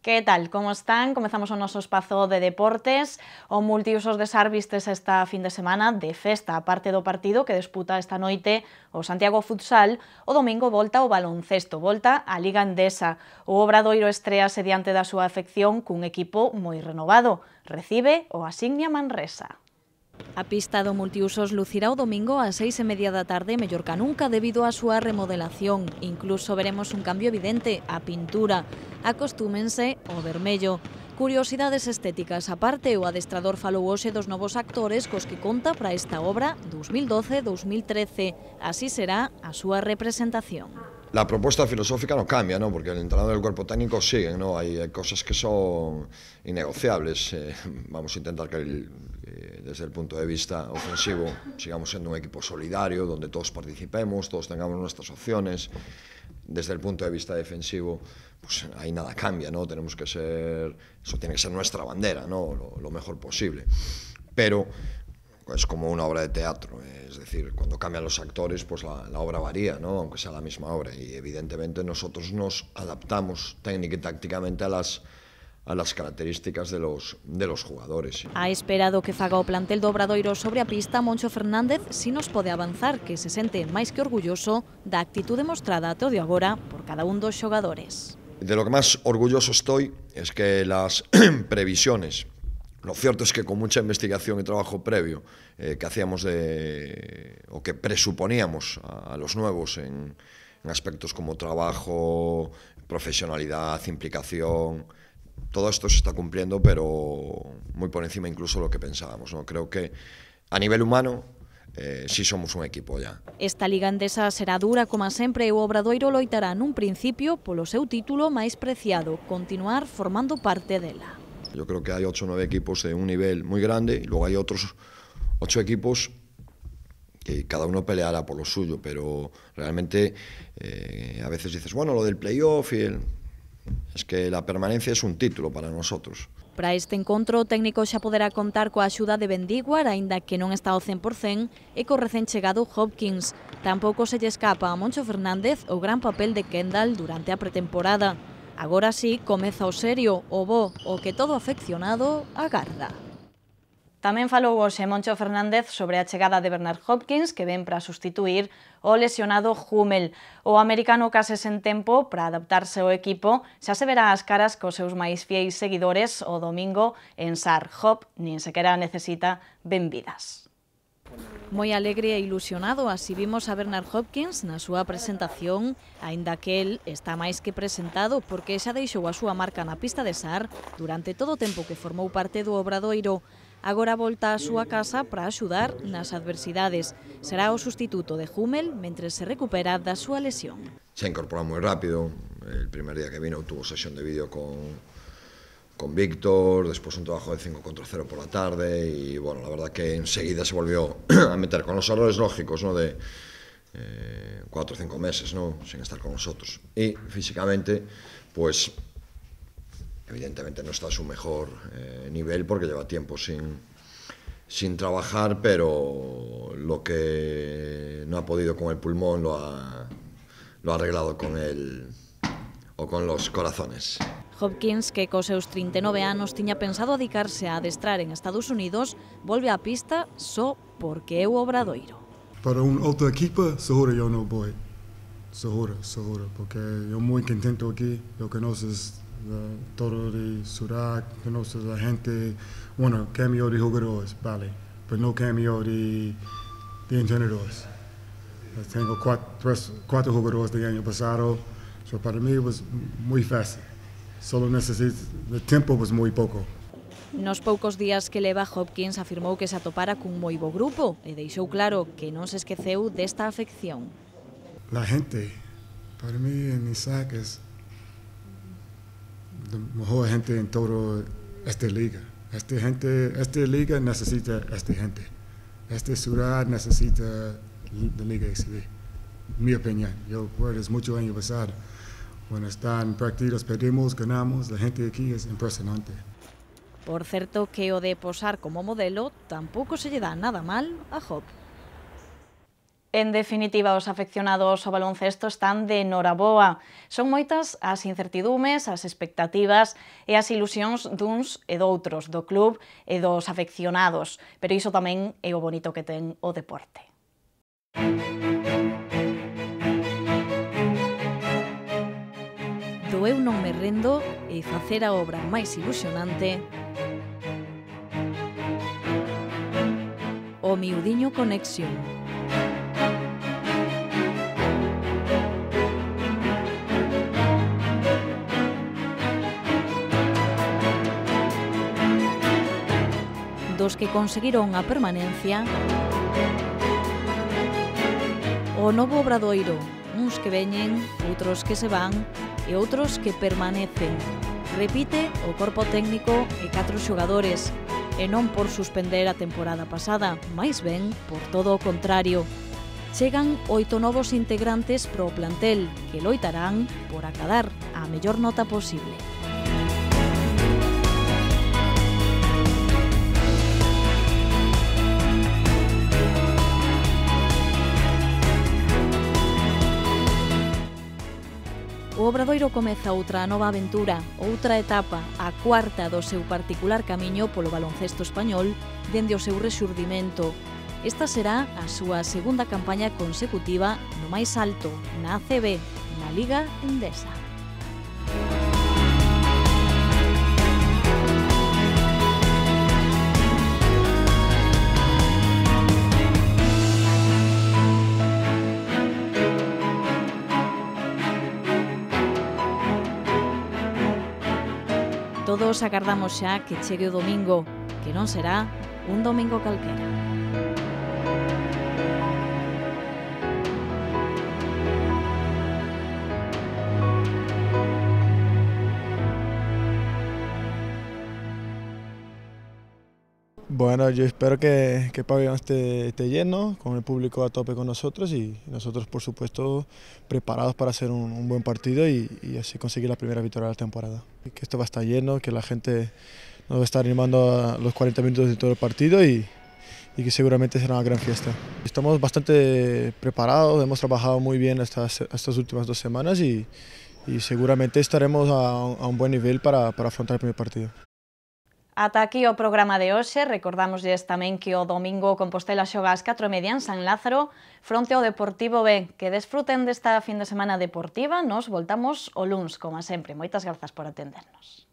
Que tal? Como están? Comezamos o noso espazo de deportes. O multiusos de Sar vistes esta fin de semana de festa, a parte do partido que disputa esta noite o Santiago Futsal. O domingo volta o baloncesto, volta a Liga Endesa. O Obradoiro estrease diante da súa afección cun equipo moi renovado. Recibe o Asignia Manresa. A pista do multiusos lucirá o domingo ás 6:30 da tarde mellor ca nunca debido á súa remodelación. Incluso veremos un cambio evidente, a pintura. Acostúmense ao vermello. Curiosidades estéticas aparte, o adestrador falou hoxe dos novos actores cos que conta para esta obra 2012-2013. Así será a súa representación. La propuesta filosófica no cambia, ¿no? Porque el entrenador y el cuerpo técnico siguen, ¿no? Hay cosas que son innegociables. Vamos a intentar que desde el punto de vista ofensivo sigamos siendo un equipo solidario, donde todos participemos, todos tengamos nuestras opciones. Desde el punto de vista defensivo, pues ahí nada cambia, ¿no? Tenemos que ser, eso tiene que ser nuestra bandera, ¿no? Lo mejor posible. Pero es como una obra de teatro, es decir, cuando cambian los actores, pues la obra varía, ¿no? Aunque sea la misma obra, y evidentemente nosotros nos adaptamos técnica y tácticamente a las características de los jugadores. Ha esperado que faga o plantel do Obradoiro sobre a pista. Moncho Fernández si nos pode avanzar que se sente máis que orgulloso da actitude mostrada ata o de agora por cada un dos xogadores. De lo que más orgulloso estoy es que las previsiones, lo cierto es que con mucha investigación y trabajo previo que hacíamos o que presuponíamos a los nuevos en aspectos como trabajo, profesionalidad, implicación, todo esto se está cumpliendo, pero muy por encima incluso de lo que pensábamos, ¿no? Creo que a nivel humano sí somos un equipo ya. Esta Liga Endesa será dura, como sempre, e o Obradoiro loitará nun principio polo seu título máis preciado, continuar formando parte dela. Yo creo que hay 8 o 9 equipos de un nivel muy grande y luego hay otros 8 equipos que cada uno peleará por lo suyo, pero realmente a veces dices, bueno, lo del playoff es que la permanencia es un título para nosotros. Para este encontro, o técnico xa poderá contar coa axuda de Bendiguar, aínda que non está ao 100%, e co recén chegado Hopkins. Tampouco se lle escapa a Moncho Fernández o gran papel de Kendall durante a pretemporada. Agora sí, comeza o serio, o bo, o que todo afeccionado agarda. Tamén falou hoxe Moncho Fernández sobre a chegada de Bernard Hopkins, que ven para sustituir o lesionado Hummel. O americano case sen tempo para adaptarse ao equipo, xa se verá as caras cos seus máis fieis seguidores o domingo en Sar. Hop nin sequera necesita benvidas. Moi alegre e ilusionado, así vimos a Bernard Hopkins na súa presentación, aínda que el está máis que presentado porque xa deixou a súa marca na pista de Sar durante todo o tempo que formou parte do Obradoiro. Agora volta á súa casa para axudar nas adversidades. Será o sustituto de Hummel mentre se recupera da súa lesión. Se ha incorporado moi rápido, el primer día que vino tuvo sesión de vídeo con Víctor, después un trabajo de 5 contra 0 por la tarde y bueno, la verdad que enseguida se volvió a meter con los errores lógicos, ¿no? De 4 o 5 meses, ¿no? Sin estar con nosotros. Y físicamente, pues evidentemente no está a su mejor nivel porque lleva tiempo sin trabajar, pero lo que no ha podido con el pulmón lo ha arreglado con los corazones. Hopkins, que cos seus 39 anos tiña pensado dedicarse a adestrar en Estados Unidos, volve á pista só porque é o Obradoiro. Para un outro equipo, seguro eu não vou. Seguro, porque eu muy contento aquí. Eu conoces todo de ciudad, conoces a gente, bueno, cambio de jugadores, vale, pero no cambio de entrenadores. Tengo 4 jugadores del año pasado, so para mí was muy fácil. Solo necesito, el tiempo was muy pouco. Nos poucos días que leva, Hopkins afirmou que se atopara cun moi bo grupo e deixou claro que non se esqueceu desta afección. La gente, para mí en Isaac es la mejor gente en toda esta liga. Esta liga necesita esta gente. Esta ciudad necesita la liga XB. Mi opinión. Yo recuerdo mucho año pasado. Cuando están partidos, perdimos, ganamos. La gente aquí es impresionante. Por certo que o de posar como modelo tampouco se lle dá nada mal a Hop. En definitiva, os afeccionados ao baloncesto están de noraboa. Son moitas as incertidumes, as expectativas e as ilusións duns e doutros, do club e dos afeccionados, pero iso tamén é o bonito que ten o deporte. Do eu non me rendo e facer a obra máis ilusionante, o miudiño Conexión. Dos que conseguiron a permanencia, o novo Obradoiro, uns que veñen, outros que se van e outros que permanecen. Repite o corpo técnico e 4 xogadores, e non por suspender a temporada pasada, máis ben por todo o contrario. Chegan 8 novos integrantes pro plantel que loitarán por acadar a mellor nota posible. O Obradoiro comeza outra nova aventura, outra etapa, a cuarta do seu particular camiño polo baloncesto español dende o seu rexurdimento. Esta será a súa segunda campaña consecutiva no máis alto, na ACB, na Liga Endesa. Todos agardamos xa que chegue o domingo, que non será un domingo calquera. Bueno, yo espero que el pabellón esté lleno, con el público a tope con nosotros y nosotros, por supuesto, preparados para hacer un buen partido y así conseguir la primera victoria de la temporada. Que esto va a estar lleno, que la gente nos va a estar animando a los 40 minutos de todo el partido y que seguramente será una gran fiesta. Estamos bastante preparados, hemos trabajado muy bien estas últimas 2 semanas y seguramente estaremos a un buen nivel para afrontar el primer partido. Ata aquí o programa de hoxe. Recordamosles tamén que o domingo Compostela xoga ás 4:30 en San Lázaro fronte ao Deportivo B. Que desfruten desta fin de semana deportiva. Nos voltamos o luns, como sempre. Moitas grazas por atendernos.